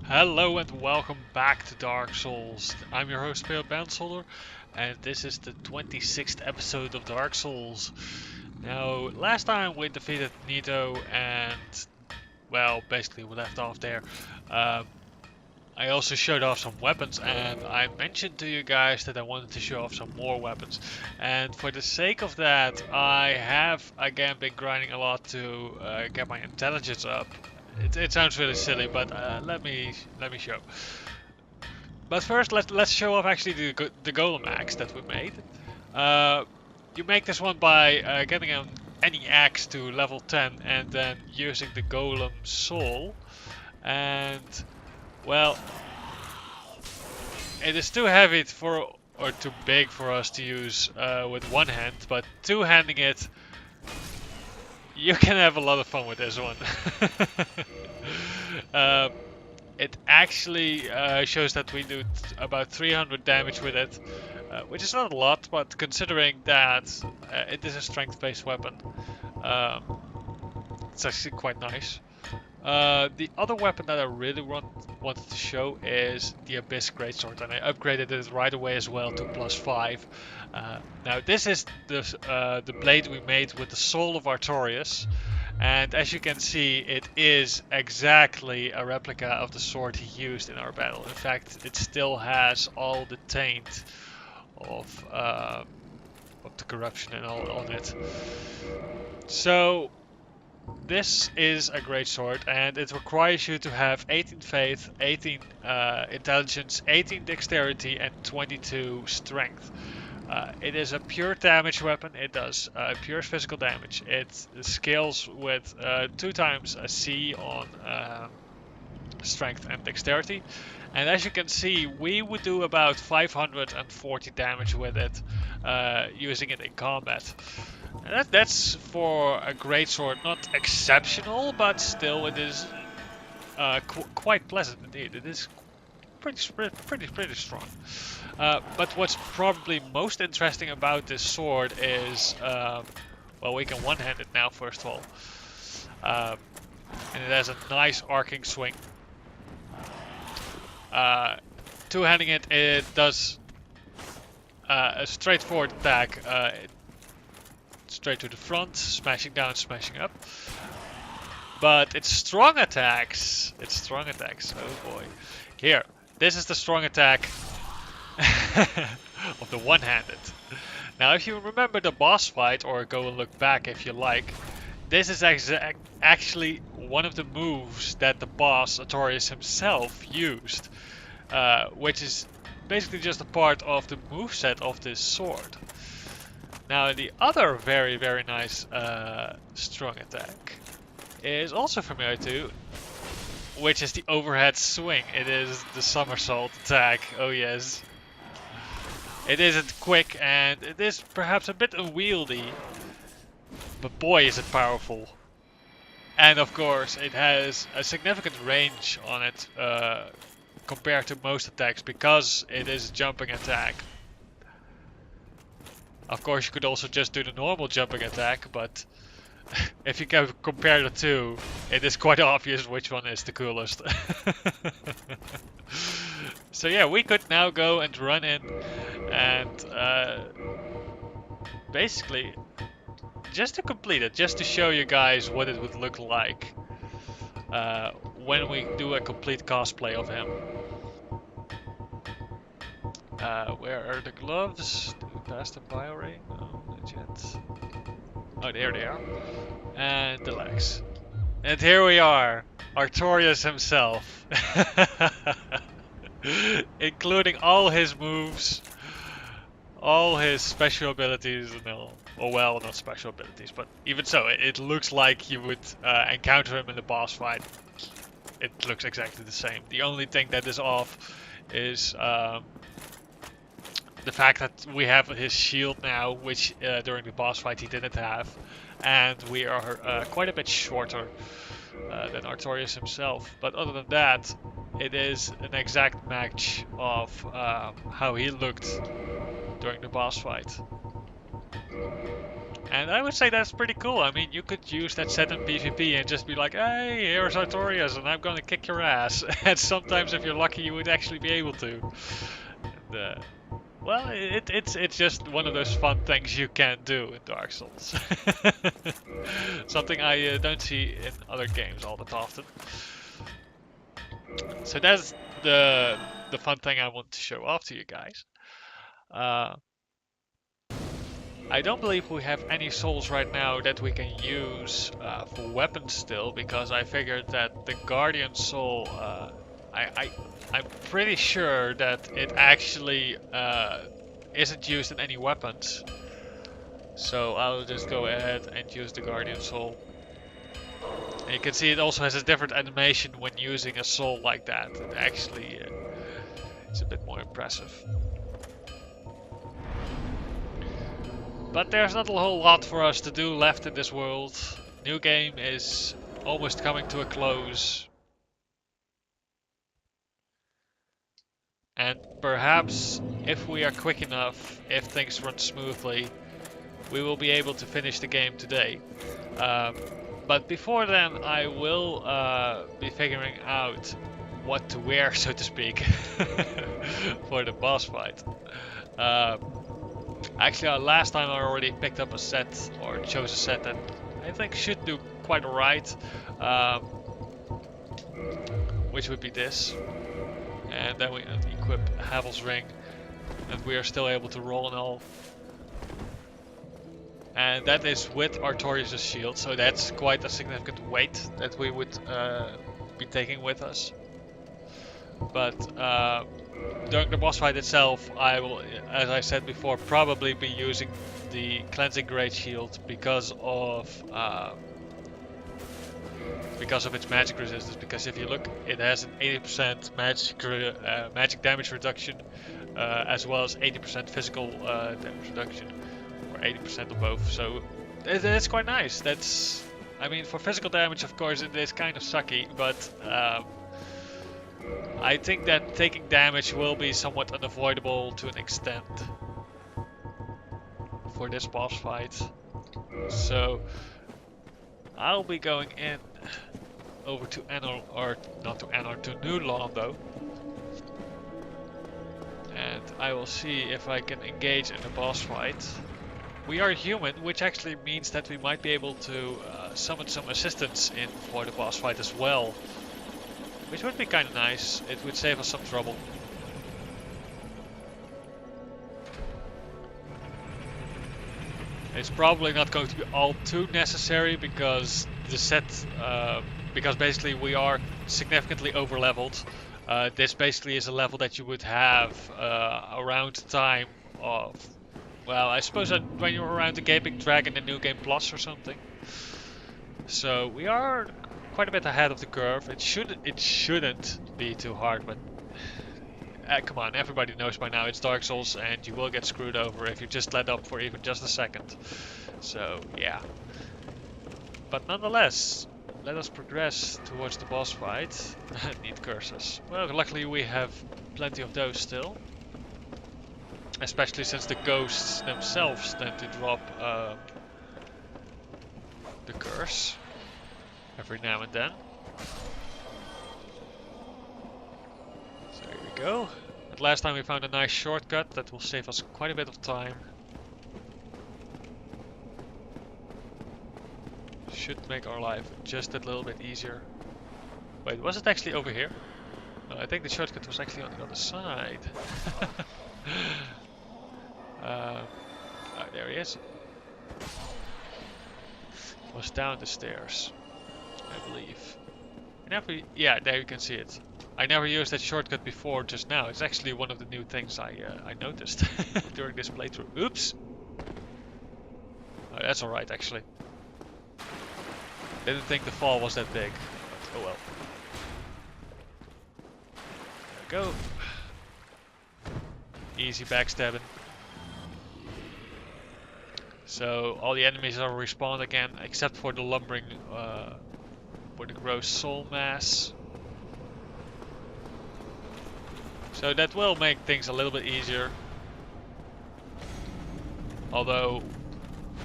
Hello and welcome back to Dark Souls. I'm your host, Pale Bounceholder, and this is the 26th episode of Dark Souls. Now, last time we defeated Nito and, well, basically we left off there. Um, I also showed off some weapons, and I mentioned to you guys that I wanted to show off some more weapons. And for the sake of that, I have again been grinding a lot to get my intelligence up. It sounds really silly, but let me show. But first, let's show off actually the golem axe that we made. Uh, you make this one by getting any axe to level 10 and then using the golem soul. And well, it is too heavy for or too big for us to use with one hand, but two-handing it, you can have a lot of fun with this one. uh, it actually shows that we do about 300 damage with it, which is not a lot, but considering that it is a strength-based weapon, um, it's actually quite nice. The other weapon that I really wanted to show is the Abyss Greatsword, and I upgraded it right away as well to +5. Now this is the blade we made with the soul of Artorias, and as you can see, it is exactly a replica of the sword he used in our battle. In fact, it still has all the taint of the corruption and all on it. So this is a great sword, and it requires you to have 18 faith, 18 intelligence, 18 dexterity, and 22 strength. It is a pure damage weapon. It does pure physical damage. It scales with 2 times a C on strength and dexterity. And as you can see, we would do about 540 damage with it using it in combat. And that's for a greatsword, not exceptional, but still it is quite pleasant indeed. It is pretty strong. But what's probably most interesting about this sword is, well, we can one-hand it now first of all, and it has a nice arcing swing. Two-handing it, it does a straightforward attack. Straight to the front, smashing down, smashing up. But it's strong attacks. Oh boy. Here, this is the strong attack of the one-handed. Now, if you remember the boss fight, or go and look back if you like, this is actually one of the moves that the boss, Artorias himself, used. Which is basically just a part of the moveset of this sword. Now the other very nice strong attack is also familiar too, which is the overhead swing. It is the somersault attack, oh yes. It isn't quick and it is perhaps a bit unwieldy, but boy is it powerful. And of course it has a significant range on it compared to most attacks because it is a jumping attack. Of course, you could also just do the normal jumping attack, but if you can compare the two, it is quite obvious which one is the coolest. So yeah, we could now go and run in and basically, just to complete it, just to show you guys what it would look like when we do a complete cosplay of him. Where are the gloves? Do we pass the bio ring? No, not yet. Oh, there they are. And the legs. And here we are, Artorias himself. Including all his moves, all his special abilities, and all. Oh well, not special abilities, but even so, it looks like you would encounter him in the boss fight. It looks exactly the same. The only thing that is off is the fact that we have his shield now, which during the boss fight he didn't have, and we are quite a bit shorter than Artorias himself. But other than that, it is an exact match of how he looked during the boss fight. And I would say that's pretty cool. I mean, you could use that set in PvP and just be like, hey, here's Artorias, and I'm gonna kick your ass. And sometimes, if you're lucky, you would actually be able to. And, well, it's just one of those fun things you can do in Dark Souls. Something I don't see in other games all that often. So that's the fun thing I want to show off to you guys. I don't believe we have any souls right now that we can use for weapons still, because I figured that the Guardian soul, I'm pretty sure that it actually isn't used in any weapons. So I'll just go ahead and use the Guardian soul. And you can see it also has a different animation when using a soul like that. It actually it's a bit more impressive. But there's not a whole lot for us to do left in this world. New game is almost coming to a close. And perhaps, if we are quick enough, if things run smoothly, we will be able to finish the game today. But before then, I will be figuring out what to wear, so to speak, for the boss fight. Actually, last time I already picked up a set, or chose a set that I think should do quite alright, which would be this. And then we equip Havel's Ring, and we are still able to roll and all. And that is with Artorias' shield, so that's quite a significant weight that we would be taking with us. But during the boss fight itself, I will, as I said before, probably be using the Cleansing Great Shield because of its magic resistance. Because if you look, it has an 80% magic damage reduction, as well as 80% physical damage reduction, or 80% of both. So it's quite nice. That's, I mean, for physical damage, of course, it is kind of sucky, but I think that taking damage will be somewhat unavoidable to an extent for this boss fight. So I'll be going in over to Anor, or not to Anor, to New Londo. And I will see if I can engage in the boss fight. We are human, which actually means that we might be able to summon some assistance in for the boss fight as well. Which would be kind of nice. It would save us some trouble. It's probably not going to be all too necessary because the set, because basically we are significantly over leveled. This basically is a level that you would have around the time of, well, I suppose that when you're around the Gaping Dragon in New Game Plus or something. So we are quite a bit ahead of the curve. It shouldn't be too hard, but come on, everybody knows by now it's Dark Souls and you will get screwed over if you just let up for even just a second. So yeah. But nonetheless, let us progress towards the boss fight. Need curses. Well, luckily we have plenty of those still. Especially since the ghosts themselves tend to drop the curse every now and then. So here we go. And last time we found a nice shortcut that will save us quite a bit of time. Should make our life just a little bit easier. Wait, was it actually over here? I think the shortcut was actually on the other side. Oh, there he is. It was down the stairs, I believe. Yeah, there you can see it. I never used that shortcut before just now. It's actually one of the new things I noticed during this playthrough. Oops! Oh, that's alright actually. Didn't think the fall was that big, but oh well. There we go. Easy backstabbing. So all the enemies are respawned again, except for the lumbering, for the gross soul mass. So that will make things a little bit easier. Although,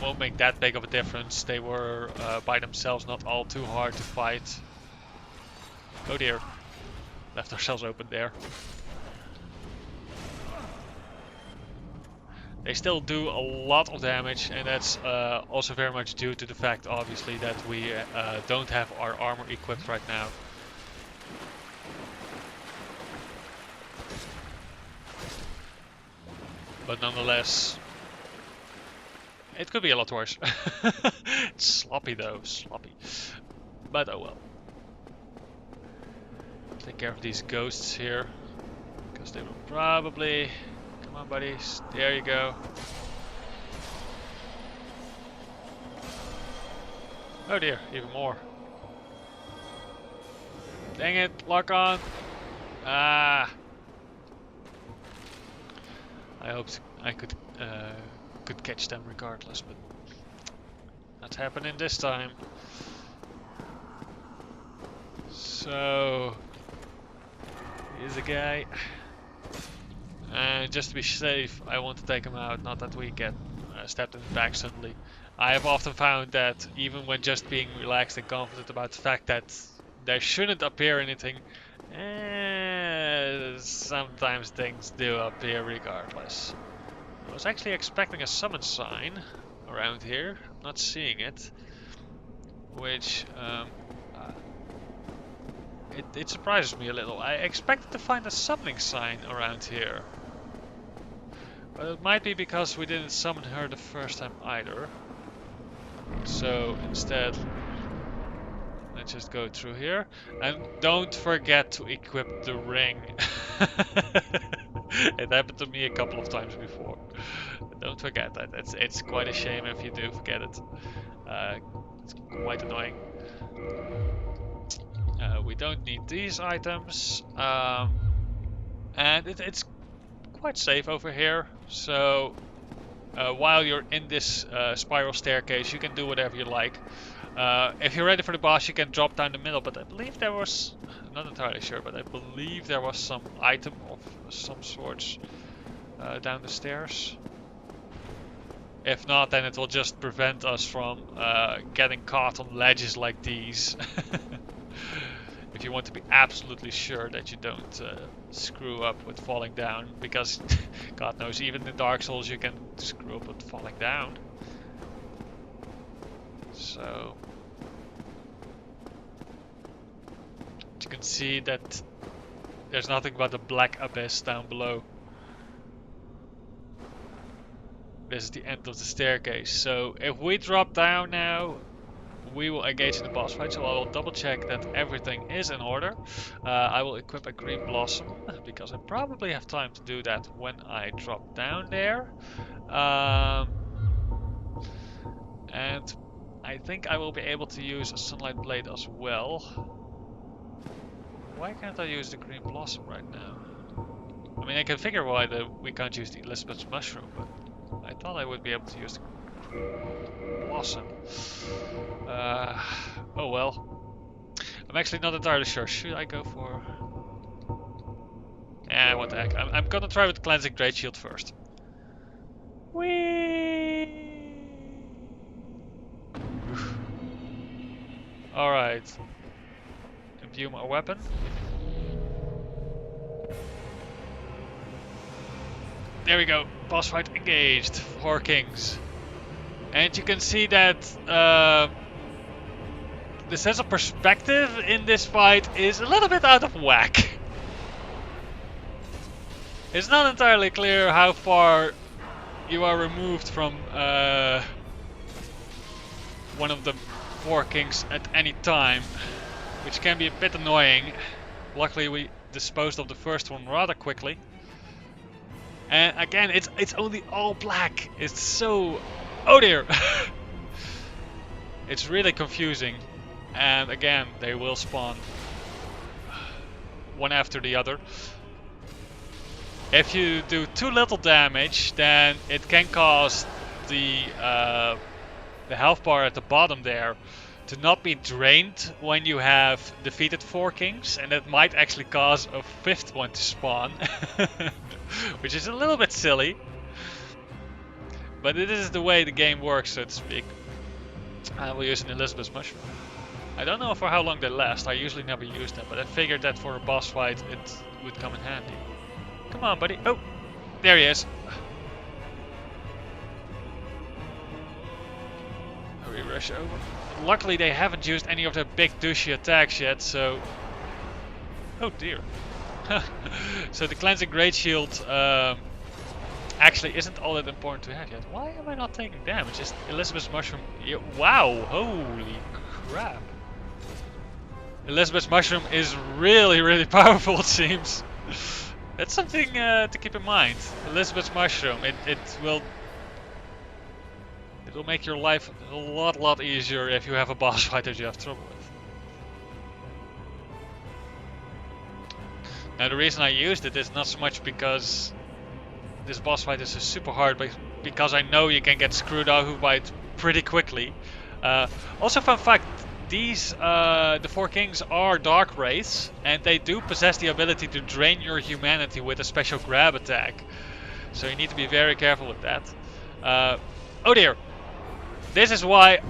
won't make that big of a difference. They were by themselves not all too hard to fight. Oh dear, left ourselves open there. They still do a lot of damage, and that's also very much due to the fact, obviously, that we don't have our armor equipped right now. But nonetheless, it could be a lot worse. It's sloppy though, sloppy. But oh well. Take care of these ghosts here, because they will probably... Come on, buddies. There you go. Oh dear, even more. Dang it, lock on. Ah. I hoped I could catch them regardless, but not happening this time. So here's a guy. And just to be safe, I want to take him out, not that we get stabbed in the back suddenly. I have often found that even when just being relaxed and confident about the fact that there shouldn't appear anything, sometimes things do appear regardless. I was actually expecting a summon sign around here. I'm not seeing it, which it surprises me a little. I expected to find a summoning sign around here. But it might be because we didn't summon her the first time either. So instead, let's just go through here. And don't forget to equip the ring. It happened to me a couple of times before. Don't forget that. It's quite a shame if you do forget it. It's quite annoying. We don't need these items. And it's quite safe over here. So while you're in this spiral staircase, you can do whatever you like. If you're ready for the boss, you can drop down the middle, but I believe there was, I'm not entirely sure, but I believe there was some item of some sorts down the stairs. If not, then it will just prevent us from getting caught on ledges like these. If you want to be absolutely sure that you don't screw up with falling down, because God knows, even in Dark Souls you can screw up with falling down. So you can see that there's nothing but a black abyss down below. This is the end of the staircase. So if we drop down now, we will engage in the boss fight. So I will double check that everything is in order. I will equip a green blossom because I probably have time to do that when I drop down there. And I think I will be able to use a sunlight blade as well. Why can't I use the green blossom right now? I mean, I can figure why we can't use the Elizabeth's mushroom, but I thought I would be able to use the blossom. Oh well. I'm actually not entirely sure. Should I go for... what the heck. I'm gonna try with Cleansing Great Shield first. Whee! Alright. Imbue my weapon. There we go. Boss fight engaged. 4 kings. And you can see that the sense of perspective in this fight is a little bit out of whack. It's not entirely clear how far you are removed from one of the 4 kings at any time, which can be a bit annoying. Luckily we disposed of the first one rather quickly. And again, it's only all black. It's so... Oh dear! It's really confusing. And again, they will spawn one after the other. If you do too little damage, then it can cause the health bar at the bottom there to not be drained when you have defeated 4 kings, and that might actually cause a 5th one to spawn, which is a little bit silly. But it is the way the game works, so to speak. We'll use an Elizabeth's Mushroom. I don't know for how long they last. I usually never use them, but I figured that for a boss fight it would come in handy. Come on, buddy. Oh, there he is. We rush over. Luckily, they haven't used any of their big douchey attacks yet, so... Oh dear. So the Cleansing Great Shield actually isn't all that important to have yet. Why am I not taking damage? Is Elizabeth's Mushroom... Wow, holy crap. Elizabeth's Mushroom is really, really powerful, it seems. That's something to keep in mind. Elizabeth's Mushroom, it will make your life a lot easier if you have a boss fight that you have trouble with. Now the reason I used it is not so much because this boss fight is super hard, but because I know you can get screwed over by it pretty quickly. Also, fun fact, the Four Kings are Dark Wraiths, and they do possess the ability to drain your humanity with a special grab attack. So you need to be very careful with that. Oh dear! This is why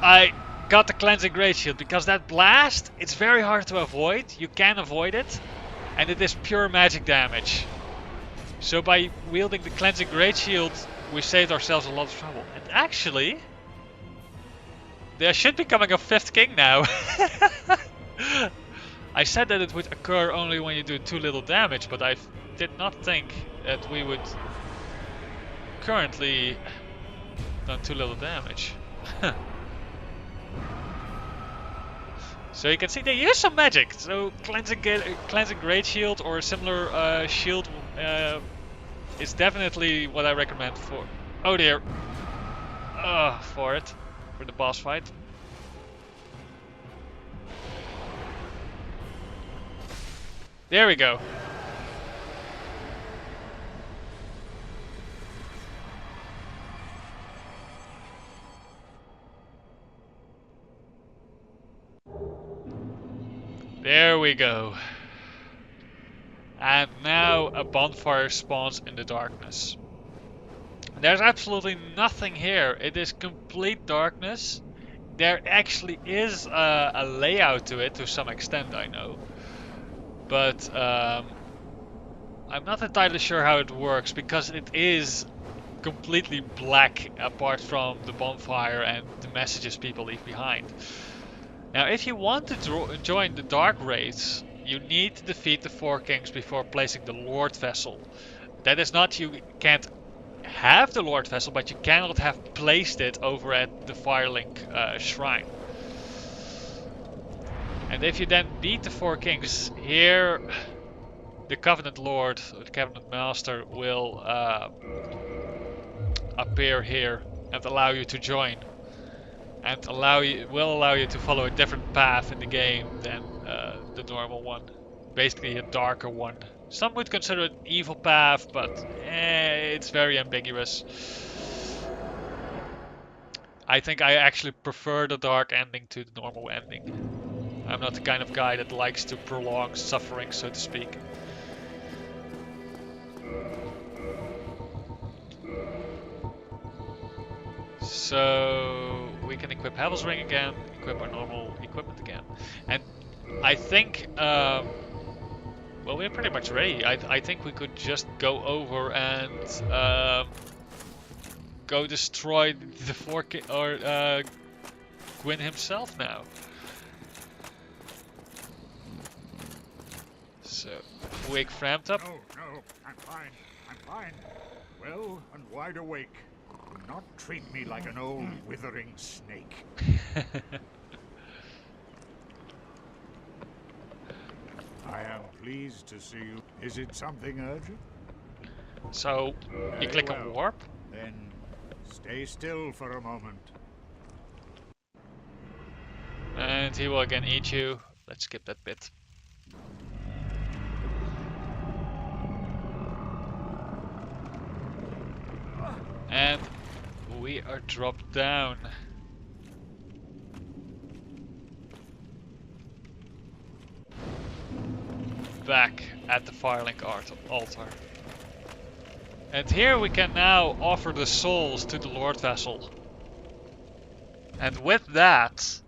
I got the Cleansing Great Shield, because that blast, it's very hard to avoid. You can avoid it, and it is pure magic damage. So by wielding the Cleansing Great Shield, we saved ourselves a lot of trouble. And actually, there should be coming a 5th king now. I said that it would occur only when you do too little damage, but I did not think that we would currently done too little damage. So you can see they use some magic. So Cleansing Great Shield or a similar shield is definitely what I recommend for... Oh dear. For the boss fight. There we go. There we go. And now a bonfire spawns in the darkness. There's absolutely nothing here. It is complete darkness. There actually is a layout to it to some extent, I know. But I'm not entirely sure how it works, because it is completely black apart from the bonfire and the messages people leave behind. Now, if you want to join the Dark Wraiths, you need to defeat the Four Kings before placing the Lord Vessel. That is not, you can't have the Lord Vessel, but you cannot have placed it over at the Firelink Shrine. And if you then beat the Four Kings, here the Covenant Lord, or the Covenant Master, will appear here and allow you to join. And will allow you to follow a different path in the game than the normal one. Basically a darker one. Some would consider it an evil path, but it's very ambiguous. I think I actually prefer the dark ending to the normal ending. I'm not the kind of guy that likes to prolong suffering, so to speak. So we can equip Heaven's Ring again, equip our normal equipment again. And I think, well, we're pretty much ready. I think we could just go over and go destroy the Gwyn himself now. So, wake Framped up. No, I'm fine. Well and wide awake. Do not treat me like an old withering snake. I am pleased to see you. Is it something urgent? So, you click on warp. Then stay still for a moment. And he will again eat you. Let's skip that bit. And we are dropped down. Back at the Firelink altar. And here we can now offer the souls to the Lord Vessel. And with that,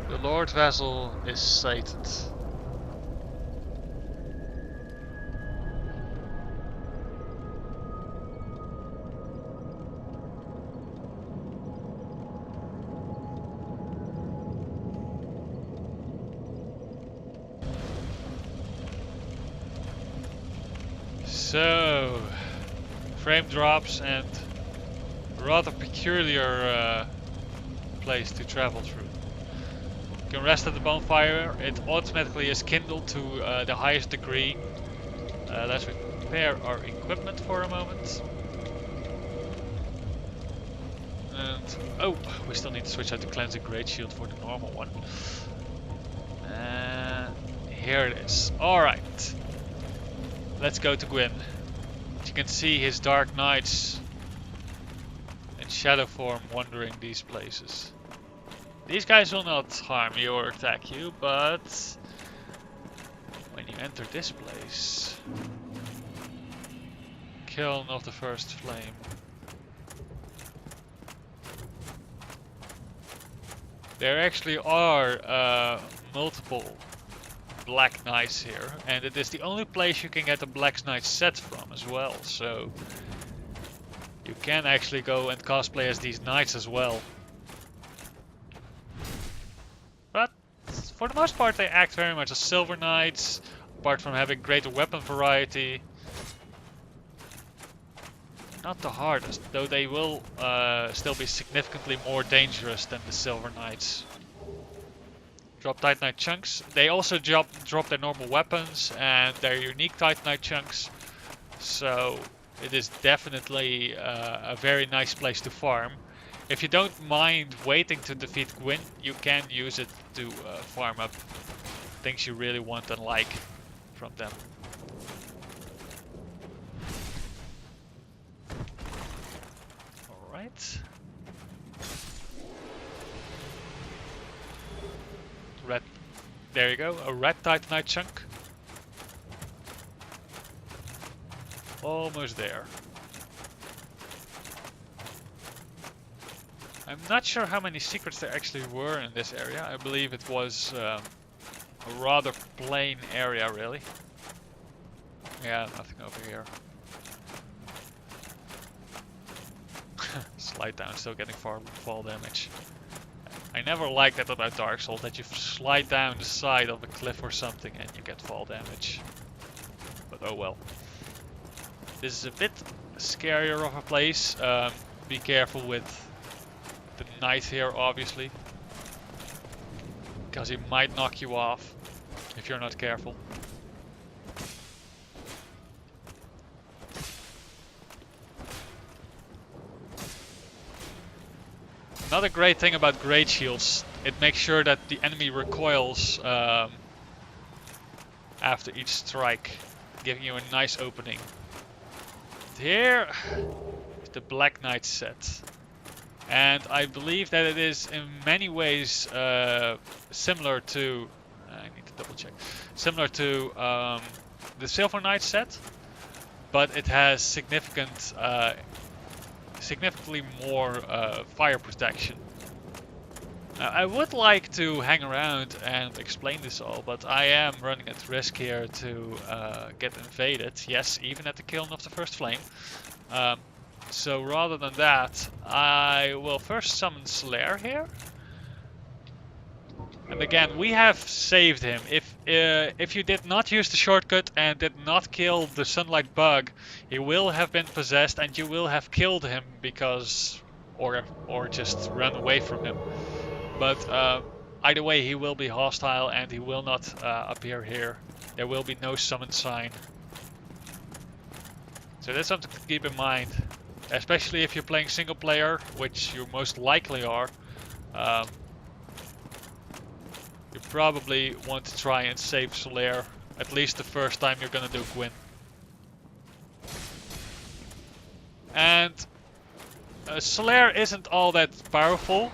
the Lord Vessel is sated. So, frame drops and rather peculiar place to travel through. You can rest at the bonfire. It automatically is kindled to the highest degree. Let's repair our equipment for a moment. And oh, we still need to switch out the cleansing great shield for the normal one. And here it is. Alright. Let's go to Gwyn. As you can see, his dark knights in shadow form wandering these places. These guys will not harm you or attack you, but when you enter this place, Kiln of the First Flame. There actually are multiple Black Knights here, and it is the only place you can get a Black Knight set from as well, so you can actually go and cosplay as these knights as well. But for the most part they act very much as Silver Knights, apart from having greater weapon variety. Not the hardest, though they will still be significantly more dangerous than the Silver Knights. Drop Titanite chunks. They also drop their normal weapons and their unique Titanite chunks. So it is definitely a very nice place to farm. If you don't mind waiting to defeat Gwyn, you can use it to farm up things you really want and like from them. Alright. Red. There you go, a red Titanite chunk. Almost there. I'm not sure how many secrets there actually were in this area. I believe it was a rather plain area, really. Yeah, nothing over here. Slide down, still getting fall damage. I never liked that about Dark Souls, that you slide down the side of a cliff or something and you get fall damage. But oh well. This is a bit scarier of a place. Be careful with the knight here, obviously. Because he might knock you off if you're not careful. Another great thing about great shields, it makes sure that the enemy recoils after each strike, giving you a nice opening. Here is the Black Knight set, and I believe that it is in many ways similar to, I need to double check, similar to the Silver Knight set, but it has significantly more fire protection. I would like to hang around and explain this all, but I am running at risk here to get invaded. Yes, even at the Kiln of the First Flame. So rather than that, I will first summon Slayer here. And again, we have saved him. If you did not use the shortcut and did not kill the sunlight bug, he will have been possessed and you will have killed him because, or just run away from him. But either way, he will be hostile and he will not appear here. There will be no summon sign. So that's something to keep in mind, especially if you're playing single player, which you most likely are. You probably want to try and save Solaire, at least the first time you're gonna do Gwyn. And Solaire isn't all that powerful,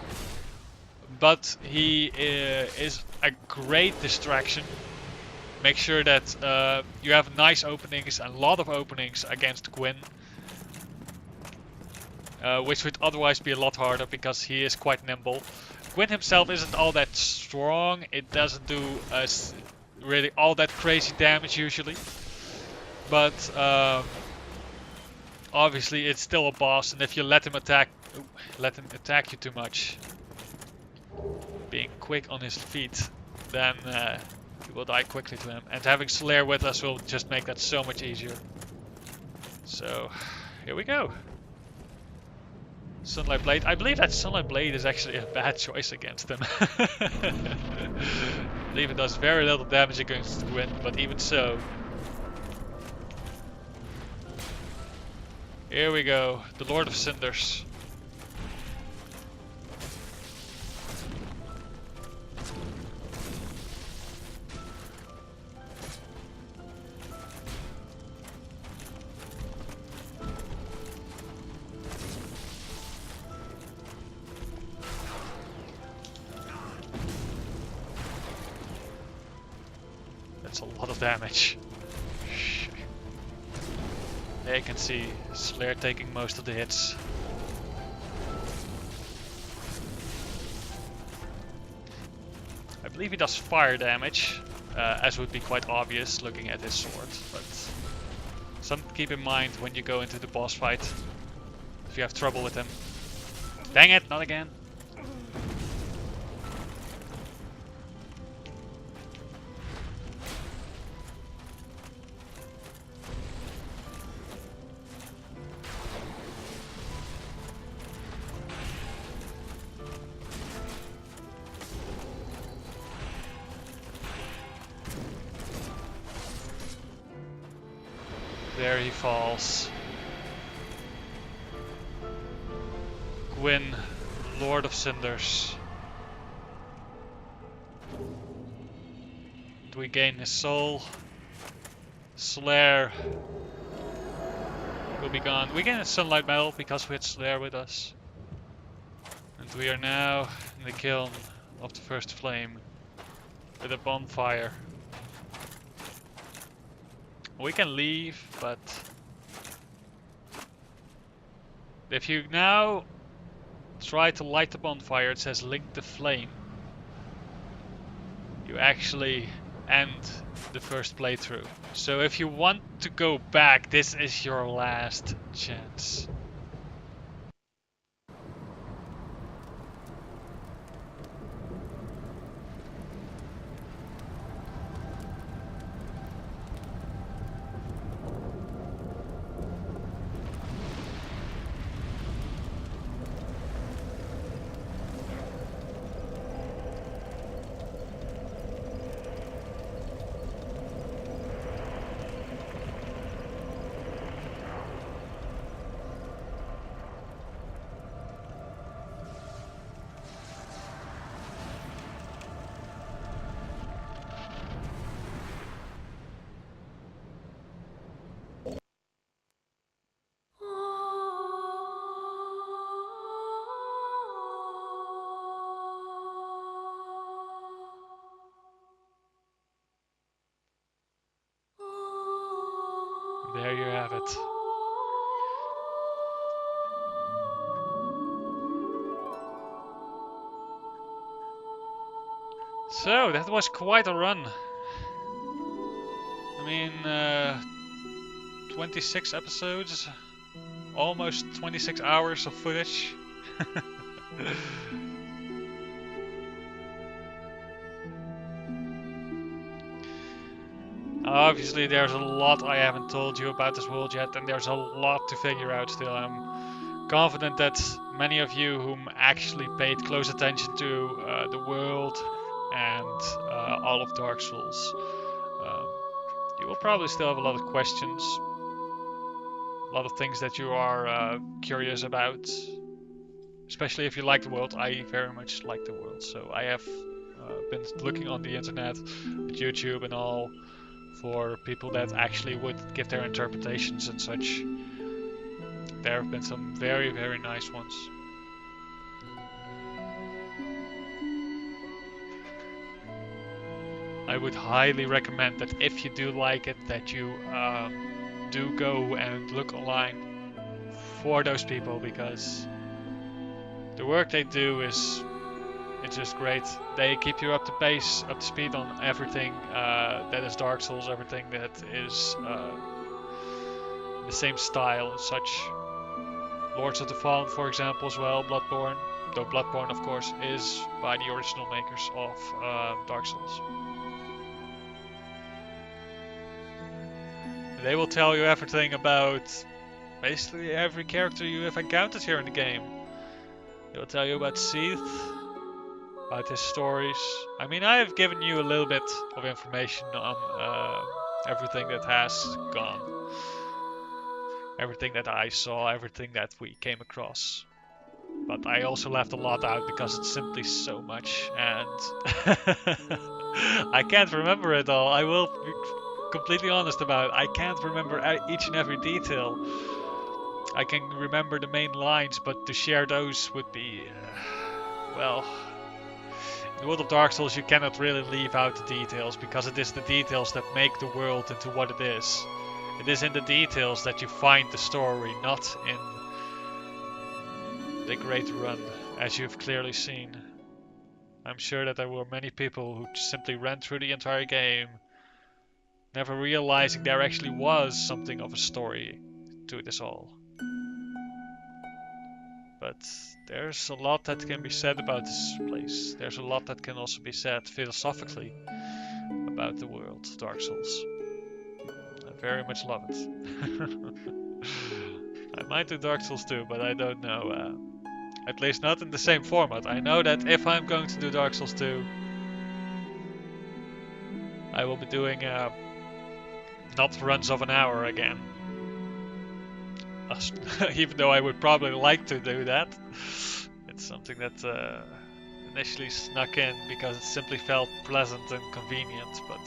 but he is a great distraction. Make sure that you have nice openings, a lot of openings against Gwyn, which would otherwise be a lot harder because he is quite nimble. Gwyn himself isn't all that strong. It doesn't do really all that crazy damage usually, but obviously it's still a boss, and if you let him attack you too much, being quick on his feet, then you will die quickly to him. And having Slayer with us will just make that so much easier. So here we go. Sunlight Blade. I believe that Sunlight Blade is actually a bad choice against him. I believe it does very little damage against Gwyn, but even so. Here we go, the Lord of Cinders. That's a lot of damage. There you can see Slayer taking most of the hits. I believe he does fire damage, as would be quite obvious looking at his sword, but something to keep in mind when you go into the boss fight, if you have trouble with him. Dang it, not again. There he falls. Gwyn, Lord of Cinders. Do we gain his soul? Slayer will be gone. We gain a Sunlight Medal because we had Slayer with us. And we are now in the kiln of the first flame with a bonfire. We can leave, but if you now try to light the bonfire, it says link the flame. You actually end the first playthrough. So if you want to go back, this is your last chance. There you have it. So, that was quite a run. I mean, 26 episodes, almost 26 hours of footage. Obviously there's a lot I haven't told you about this world yet, and there's a lot to figure out still. I'm confident that many of you whom actually paid close attention to the world and all of Dark Souls, you will probably still have a lot of questions, a lot of things that you are curious about, especially if you like the world. I very much like the world, so I have been looking on the internet, YouTube and all, for people that actually would give their interpretations and such. There have been some very, very nice ones. I would highly recommend that if you do like it, that you do go and look online for those people, because the work they do is it's just great. They keep you up to speed on everything that is Dark Souls, everything that is the same style and such. Lords of the Fallen, for example, as well, Bloodborne. Though Bloodborne, of course, is by the original makers of Dark Souls. They will tell you everything about basically every character you have encountered here in the game. They will tell you about Seath, about his stories. I mean, I have given you a little bit of information on everything that has gone. Everything that I saw, everything that we came across. But I also left a lot out because it's simply so much, and I can't remember it all. I will be completely honest about it. I can't remember each and every detail. I can remember the main lines, but to share those would be, well, in the world of Dark Souls you cannot really leave out the details, because it is the details that make the world into what it is. It is in the details that you find the story, not in the great run, as you've clearly seen. I'm sure that there were many people who simply ran through the entire game, never realizing there actually was something of a story to this all. But there's a lot that can be said about this place. There's a lot that can also be said philosophically about the world of Dark Souls. I very much love it. I might do Dark Souls 2, but I don't know. At least not in the same format. I know that if I'm going to do Dark Souls 2, I will be doing not runs of an hour again. Even though I would probably like to do that. It's something that initially snuck in because it simply felt pleasant and convenient, but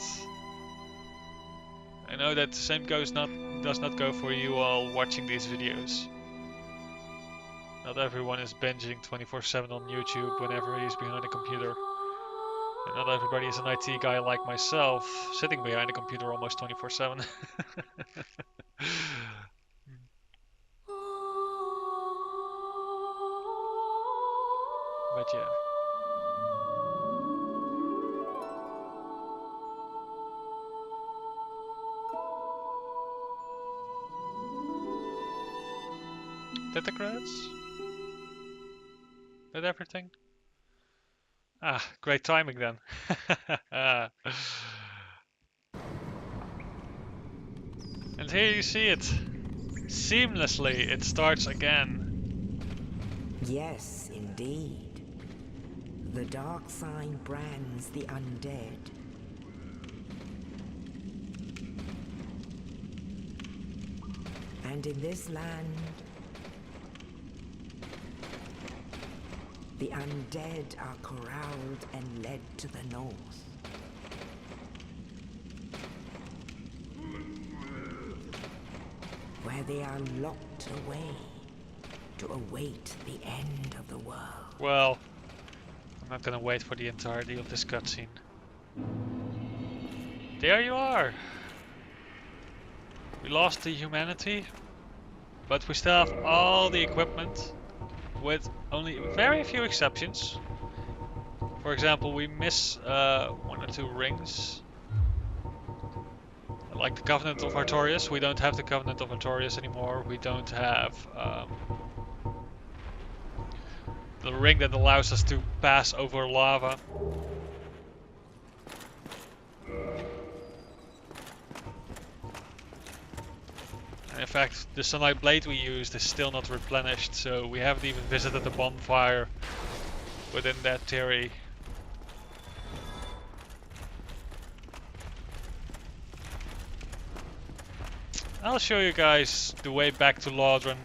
I know that the same does not go for you all watching these videos. Not everyone is binging 24/7 on YouTube whenever he's behind a computer. And not everybody is an IT guy like myself, sitting behind a computer almost 24/7. But yeah. Did the credits? Did everything? Ah, great timing then. And here you see it. Seamlessly, it starts again. Yes, indeed. The dark sign brands the undead. And in this land, the undead are corralled and led to the north. Where they are locked away to await the end of the world. Well, I'm not gonna wait for the entirety of this cutscene. There you are! We lost the humanity, but we still have all the equipment, with only very few exceptions. For example, we miss 1 or 2 rings. Like the Covenant of Artorias. We don't have the Covenant of Artorias anymore. We don't have the ring that allows us to pass over lava. And in fact, the Sunlight Blade we used is still not replenished, so we haven't even visited the bonfire within that theory. I'll show you guys the way back to Laudren.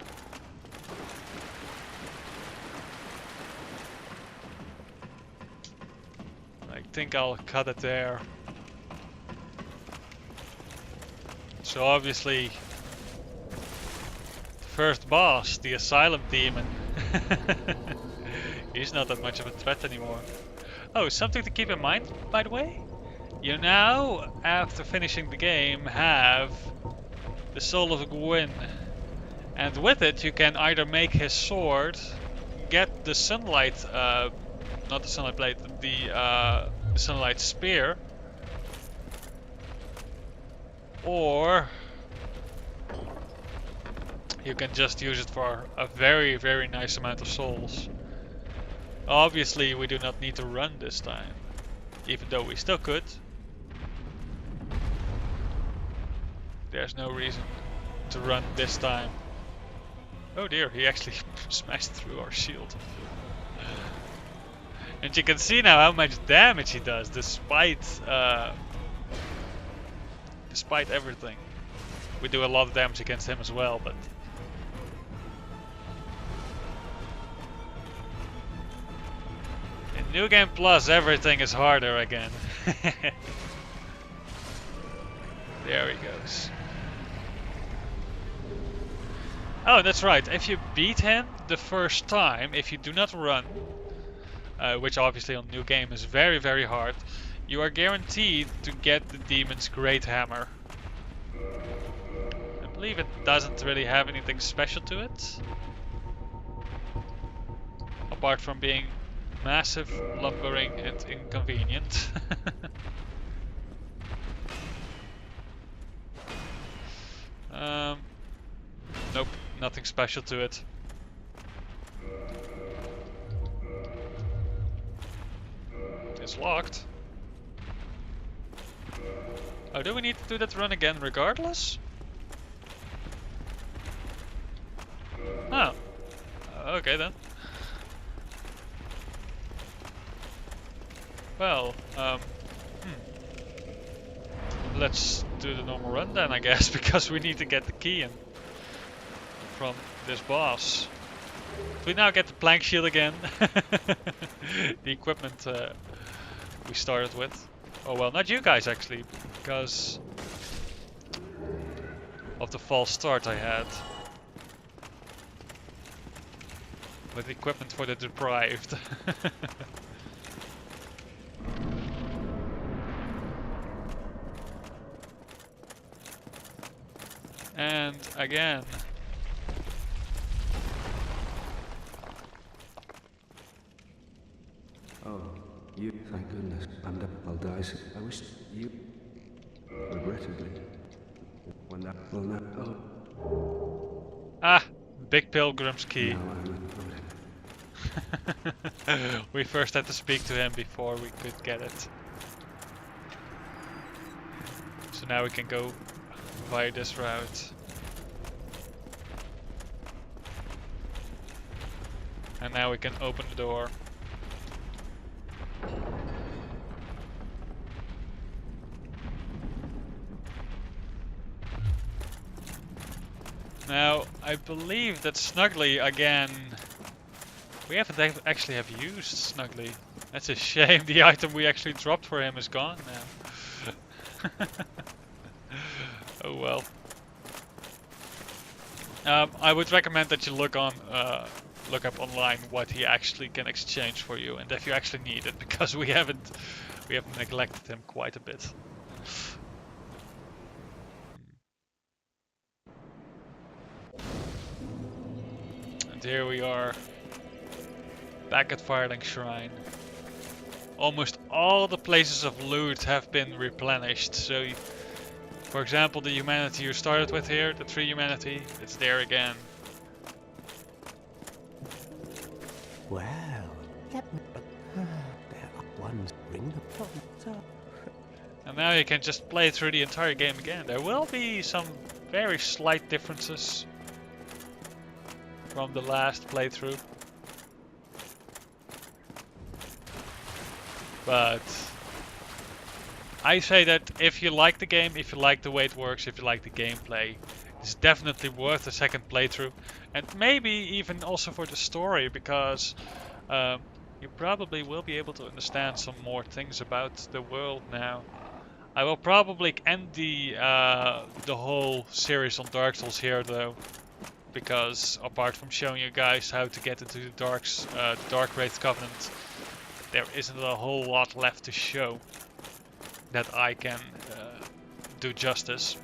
I think I'll cut it there. So obviously, the first boss, the Asylum Demon, he's not that much of a threat anymore. Oh, something to keep in mind, by the way. You now, after finishing the game, have the soul of Gwyn. And with it, you can either make his sword, get the sunlight, not the sunlight blade, the sunlight spear, or you can just use it for a very, very nice amount of souls. Obviously, we do not need to run this time, even though we still could. There's no reason to run this time. Oh dear, he actually smashed through our shield. And you can see now how much damage he does, despite everything. We do a lot of damage against him as well, but in New Game Plus, everything is harder again. There he goes. Oh, that's right. If you beat him the first time, if you do not run, which obviously on New Game is very, very hard, you are guaranteed to get the demon's Great Hammer. I believe it doesn't really have anything special to it, apart from being massive, lumbering, and inconvenient. Nope, nothing special to it. It's locked. Oh, do we need to do that run again regardless? Oh. Okay then. Well, let's do the normal run then, I guess, because we need to get the key in from this boss. We now get the plank shield again. The equipment we started with. Oh well, not you guys actually, because of the false start I had with equipment for the deprived. And again. Oh, you, thank goodness. I'll die soon. I wish you, regrettably, when that will not. Oh. Ah, Big Pilgrim's key. Now I'm We first had to speak to him before we could get it. So now we can go via this route. And now we can open the door. Now, I believe that Snuggly again... We haven't actually have used Snuggly. That's a shame. The item we actually dropped for him is gone now. Oh well. I would recommend that you look up online what he actually can exchange for you, and if you actually need it, because we have neglected him quite a bit. And here we are, back at Firelink Shrine. Almost all the places of loot have been replenished, so for example the humanity you started with here, the 3 humanity, it's there again. Well, let me. There are ones bring the problems up. And now you can just play through the entire game again. There will be some very slight differences from the last playthrough. But I say that if you like the game, if you like the way it works, if you like the gameplay, it's definitely worth a second playthrough. And maybe even also for the story, because you probably will be able to understand some more things about the world now. I will probably end the whole series on Dark Souls here though, because apart from showing you guys how to get into the Dark Wraith Covenant, there isn't a whole lot left to show. that I can do justice.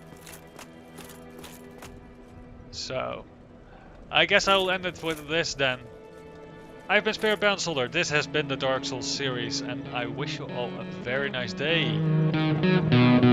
So, I guess I'll end it with this then. I've been Spirit Boundsolder, this has been the Dark Souls series, and I wish you all a very nice day.